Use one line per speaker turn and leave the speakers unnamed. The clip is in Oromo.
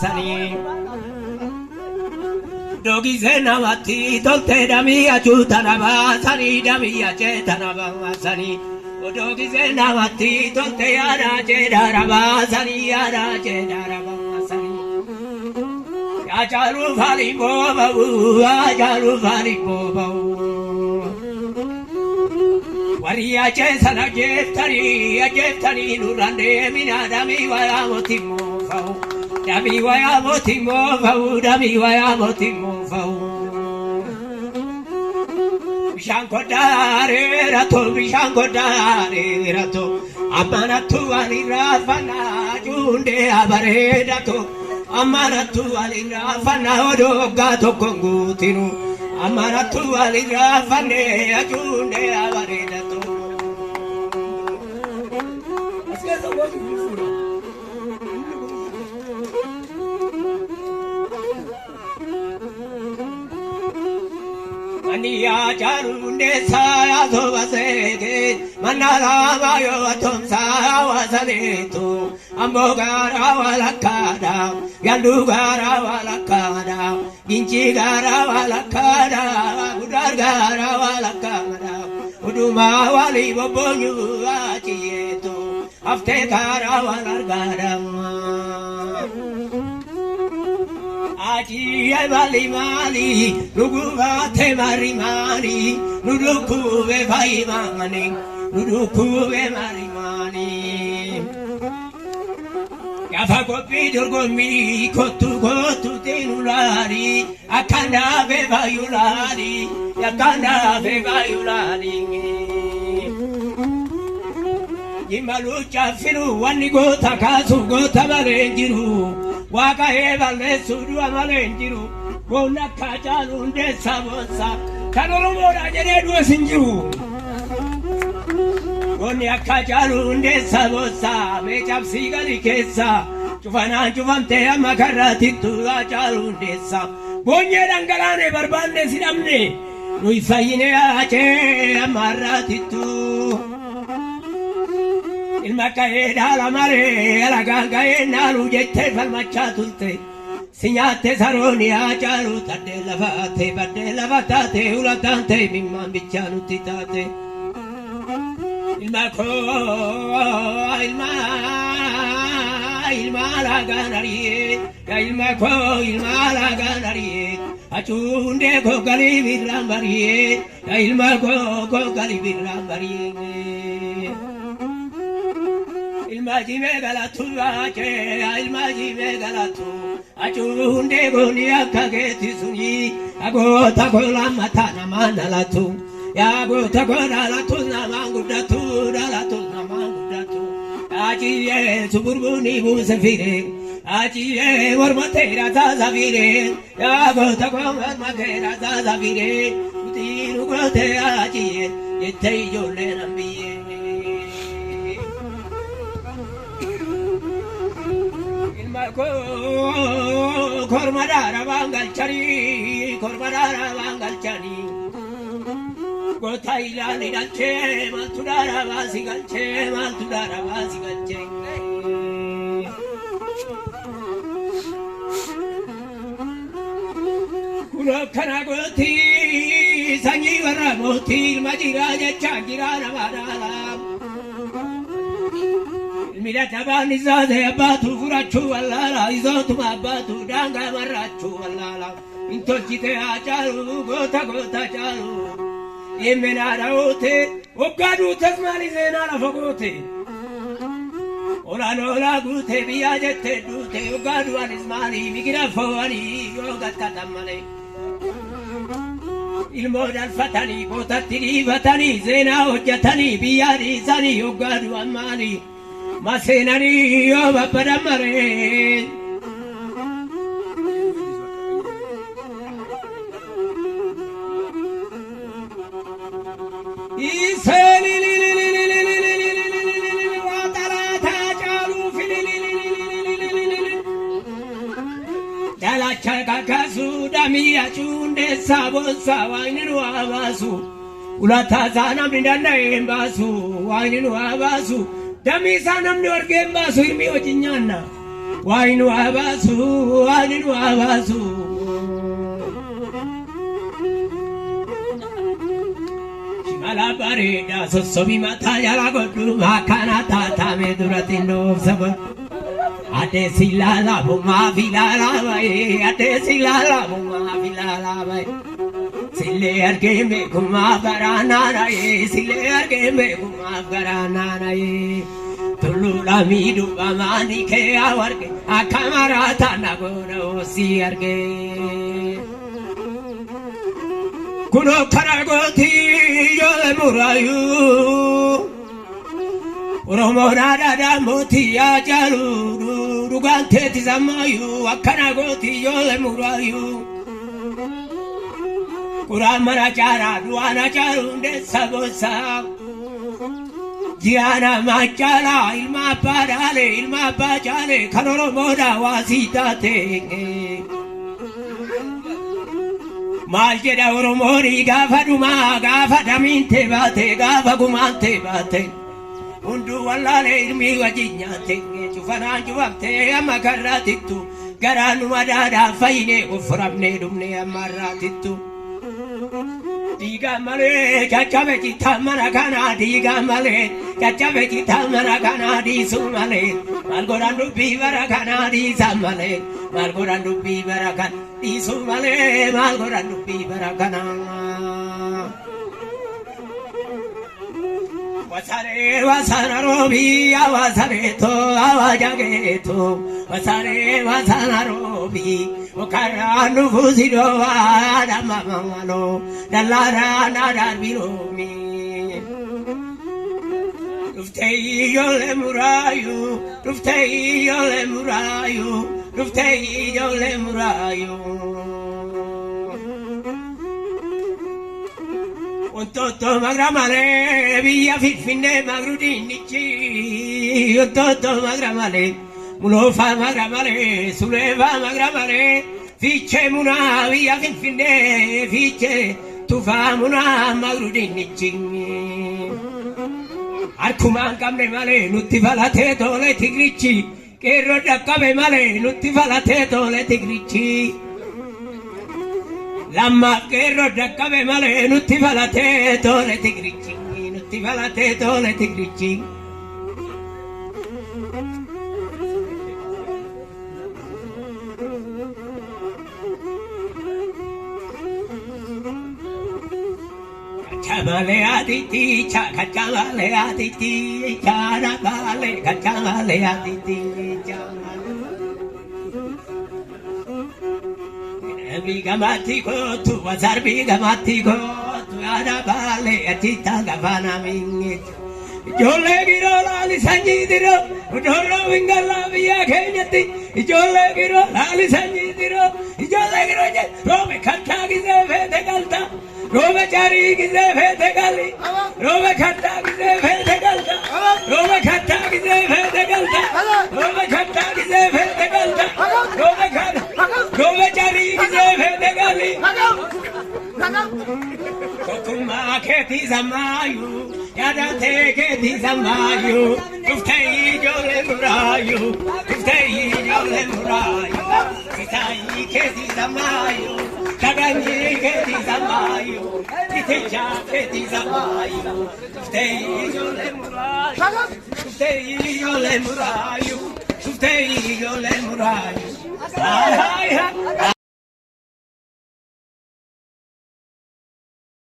sani dogi zena mati tolte damia chutanaba sani damia chetanaba sani dogi zena mati tolte yara chedaraba sani yara chedaraba sani ajaru fali boba Wariya chesana jeftani nurande mina dami waya motimo fau dami waya motimo fau bishankodare rato amanatu ali rafana junde abare dato amanatu ali rafana odo gato kongutinu amanatu ali rafane junde abare dato Aniya jarunde saya sobasege manara mayo atom sawa sanetu ambogara walakada yandugara walakada ginchigara walakada udargara walakada uduma wali bobonyu achietu aftekara walargada Aji mali nuguva te mari nudukuve vai mani nudukuve mari mani Gafa kopi durgomi kotu tenulari akanda ve vayulari yakanda ve vayulari Yimalucha firu wani gota kasu gota balenjiru Waka evalle suru amalenjiru Gona kajalunde sabosa Kanolomora jere dua sinjiru Gona kajalunde sabosa Mechap sigali kesa Cufante amakarati tu ajalunde sa Bonye rangalane barbande sidamne Nui sayine ache amarati tu Il macaeda la mare la galgaena lugette falmacciatulte Signate saroni a giaruta della vatate ulatante mimman biccianutitate Il maco il malaganarie il maco il malaganarie Acciunde cogali virrambarie il maco cogali virrambarie Il magime galatu ake il magime galatu Acciunde goni akageti suni agota kola matana manalatu ya agota kola latu namangudatu dalatu namangudatu Ajiye suburbuni busafire Ajiye warmatera zazavire ya agota kola warmatera zazavire Utiru gote ajiye yetei jole nambiye Kormadara bangal chari Gotaila ni galche maltudara basi galche Kulo kana goti sangi warra moti majira chagira namadala Mira tabani zade abatu furachu allala izotu abatu danga marachu allala intolchite achalu gota chalu emenara ote ogadu tasmani zenara fogote ola gute biajete dute ogadu anismani migira fowani yogatta tamale il modal fatani botatiri vatani zena hojjatani biyari sani ogadu amani Masenani yo bapadamare Iseli watarata jalu fili Dala chaka kasu damia chunde sabo sawainiru abasu Ulata zana mndanda embasu wainiru abasu Dami sanam ni warge basu irmi wajinyana وين واباسو وين واباسو شمالا بريدا سوسوبي ماتا يلا قدو ما كانا تاتا مدورتي نوف سبر Ate silala buma filala vai, ate silala buma filala vai. Sile arke me kuma garana rai, sile arke me kuma garana rai. Tulu la midu amani ke awarke, akamara tana gora osi arke. Kuno karagoti yole murayu. Oromona da motia jalu rugante tizamayu akana goti yole murayu kuramara jara duana jarunde sagosa giana machala ilma bajale kanoro moda wasitate maljeda oromori gafa duma gafa daminte bate gafa gumante bate Undu wallale ilmi wajinyate chufana chuwamte amakaratitu garanu madada faine uframne dumne amaratitu diga male chachabe chitamana kana diga male chachabe chitamana kana di sumale malgorandu bivara kana di samale malgorandu bivara kana di sumale malgorandu bivara kana Wasare wasana robi awasare to awajage to wasare wasana robi okaranu fusido ada mamalo dalara nadar biromi Ruftei yole murayu ruftei yole murayu Toto magramale via fitfine magrudinici Toto magramale mulofa magramale suleva magramale fiche muna via fitfine fiche tufa muna magrudinici Arkuman kamne male nutti falate tole tigrici che roda kame male nutti falate tole tigrici Lamma che roda kame male nutti falate tole tigrici nutti falate tole tigrici Kacamale aditi kacamale aditi charabale kacamale aditi Bigamatico, tu wasar bigamatico, tu arabale, atita gavana mingi. Jole giro lali sanjidiro, udoro vingala via kenyati. Jole giro lali sanjidiro, jole giro je. Rome khatta gize vete galta, rome chari gize vete gali, rome khatta gize vete galta, rome khatta gize vete galta, rome khatta gize vete galta, rome khatta. Rome chari gize vete gali, kokuma keti zamayu, yada te keti zamayu, tuftei jole murayu, kitai keti zamayu, kagani keti zamayu, kitecha keti zamayu, tuftei jole murayu, tuftei jole murayu.